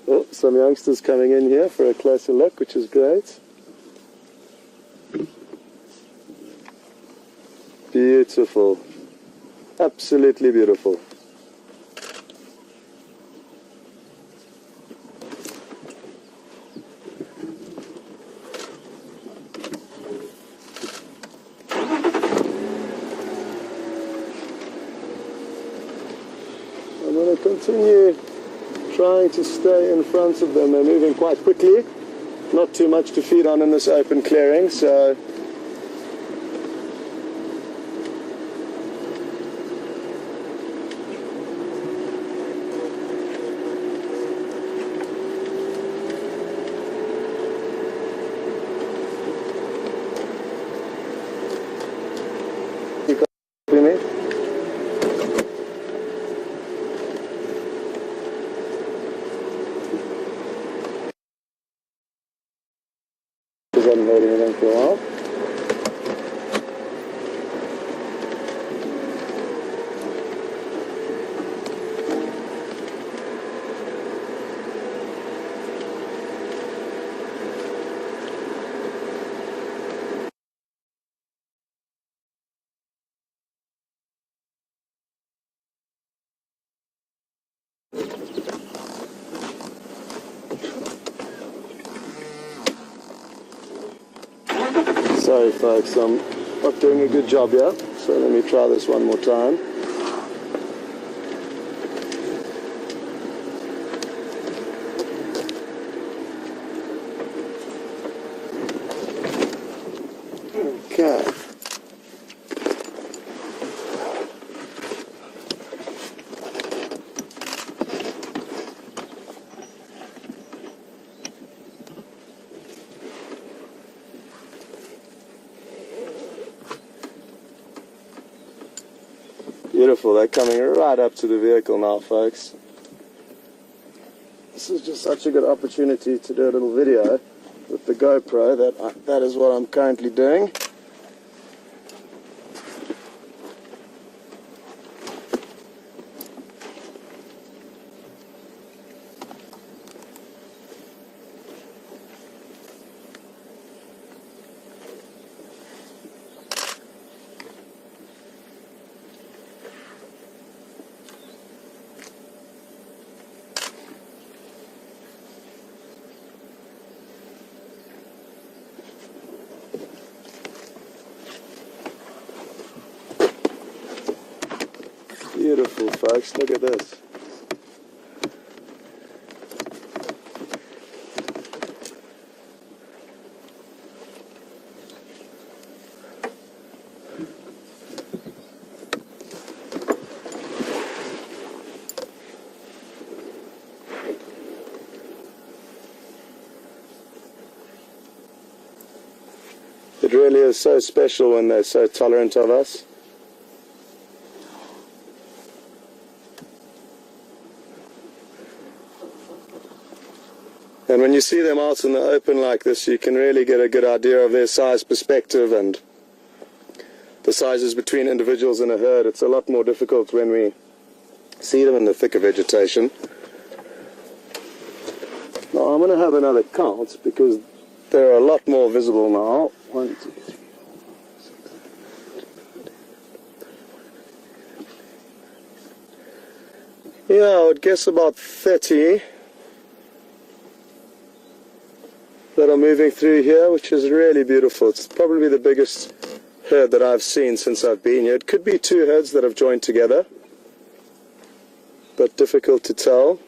Oh, some youngsters coming in here for a closer look, which is great. Beautiful. Absolutely beautiful. I'm going to continue trying to stay in front of them. They're moving quite quickly. Not too much to feed on in this open clearing, so you copy me? Because I haven't heard anything for a while. Sorry folks, I'm not doing a good job here, so let me try this one more time. Okay. Beautiful, they're coming right up to the vehicle now, folks. This is just such a good opportunity to do a little video with the GoPro. That is what I'm currently doing. Beautiful, folks. Look at this. It really is so special when they're so tolerant of us. And when you see them out in the open like this, you can really get a good idea of their size perspective and the sizes between individuals in a herd. It's a lot more difficult when we see them in the thicker vegetation. Now I'm going to have another count because they're a lot more visible now. 1, 2, 3, 4, 5, 6, 7, 8, 9, 10. Yeah, I would guess about 30 that are moving through here, which is really beautiful. It's probably the biggest herd that I've seen since I've been here. It could be two herds that have joined together, but difficult to tell.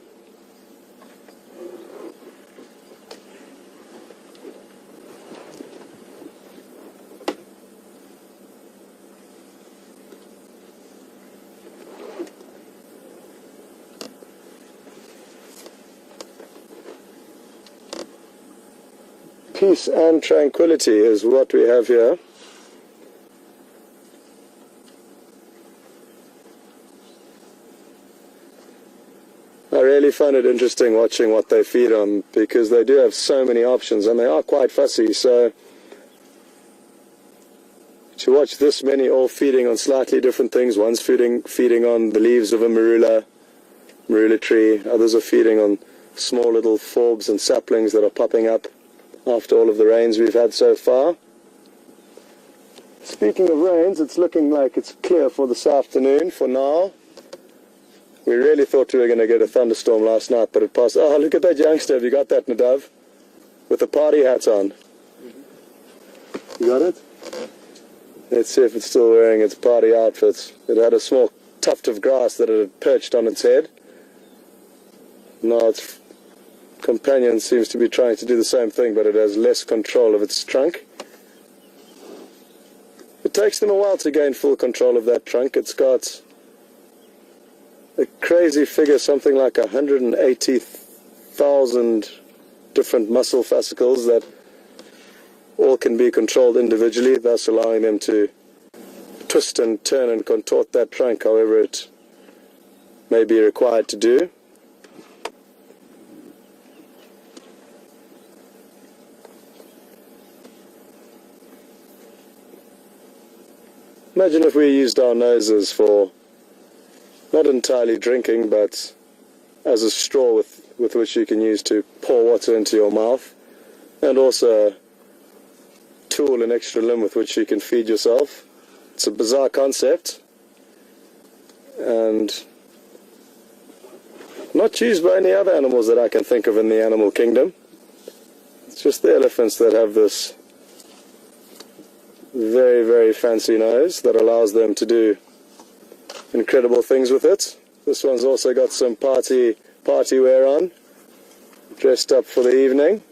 Peace and tranquility is what we have here. I really find it interesting watching what they feed on because they do have so many options and they are quite fussy, so to watch this many all feeding on slightly different things. One's feeding on the leaves of a marula tree, others are feeding on small little forbs and saplings that are popping up after all of the rains we've had so far. Speaking of rains, it's looking like it's clear for this afternoon for now. We really thought we were going to get a thunderstorm last night, but it passed. Oh, look at that youngster. Have you got that, Nadav? With the party hat on. You got it? Let's see if it's still wearing its party outfit. It had a small tuft of grass that it had perched on its head. Now its companion seems to be trying to do the same thing, but it has less control of its trunk. It takes them a while to gain full control of that trunk. It's got a crazy figure, something like 180,000 different muscle fascicles that all can be controlled individually, thus allowing them to twist and turn and contort that trunk however it may be required to do. Imagine if we used our noses for not entirely drinking, but as a straw with which you can use to pour water into your mouth, and also a tool, an extra limb with which you can feed yourself. It's a bizarre concept and not used by any other animals that I can think of in the animal kingdom. It's just the elephants that have this very, very fancy nose that allows them to do incredible things with it. This one's also got some party wear on, dressed up for the evening.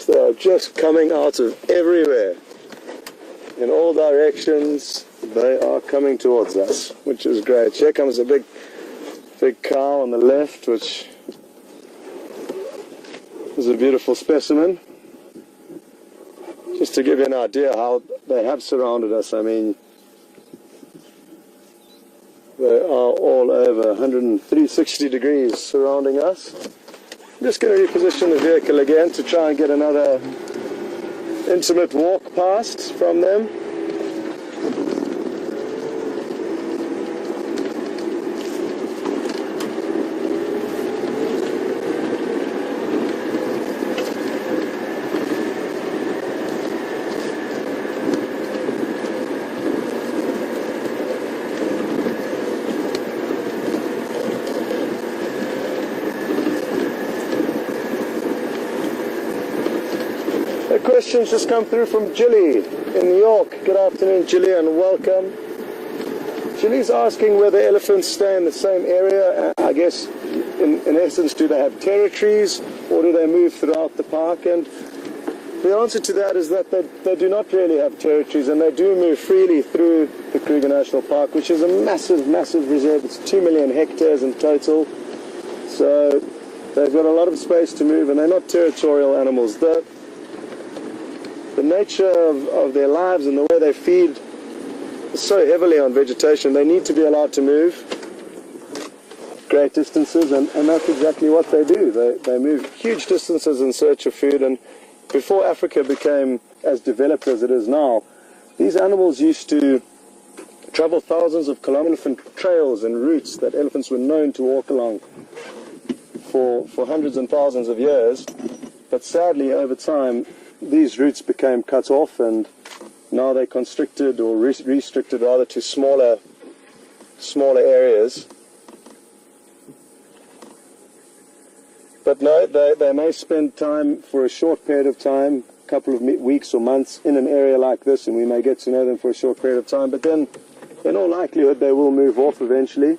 They are just coming out of everywhere. In all directions, they are coming towards us, which is great. Here comes a big cow on the left, which is a beautiful specimen. Just to give you an idea how they have surrounded us, I mean, they are all over 360 degrees surrounding us. I'm just going to reposition the vehicle again to try and get another intimate walk past from them. Questions just come through from Jilly in New York. Good afternoon, Jilly, and welcome. Jilly's asking whether elephants stay in the same area. I guess, in essence, do they have territories or do they move throughout the park? And the answer to that is that they do not really have territories, and they do move freely through the Kruger National Park, which is a massive, massive reserve. It's 2 million hectares in total. So they've got a lot of space to move, and they're not territorial animals. The nature of their lives and the way they feed is so heavily on vegetation, they need to be allowed to move great distances, and that's exactly what they do. They move huge distances in search of food, and before Africa became as developed as it is now, these animals used to travel thousands of kilometers of trails and routes that elephants were known to walk along for hundreds and thousands of years, but sadly over time these routes became cut off, and now they're constricted or restricted rather to smaller areas. But no, they may spend time for a short period of time, a couple of weeks or months in an area like this, and we may get to know them for a short period of time, but then in all likelihood they will move off eventually.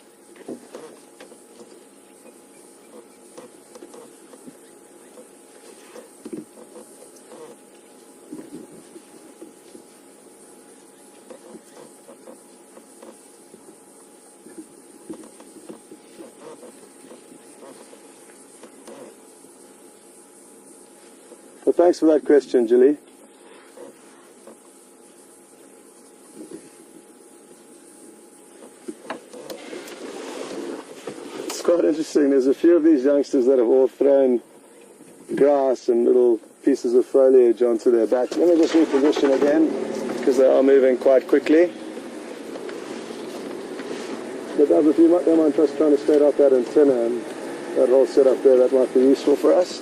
Well, thanks for that question, Julie. It's quite interesting. There's a few of these youngsters that have all thrown grass and little pieces of foliage onto their back. Let me just reposition again, because they are moving quite quickly. But if you don't mind just trying to straight out that antenna and that whole setup there, that might be useful for us.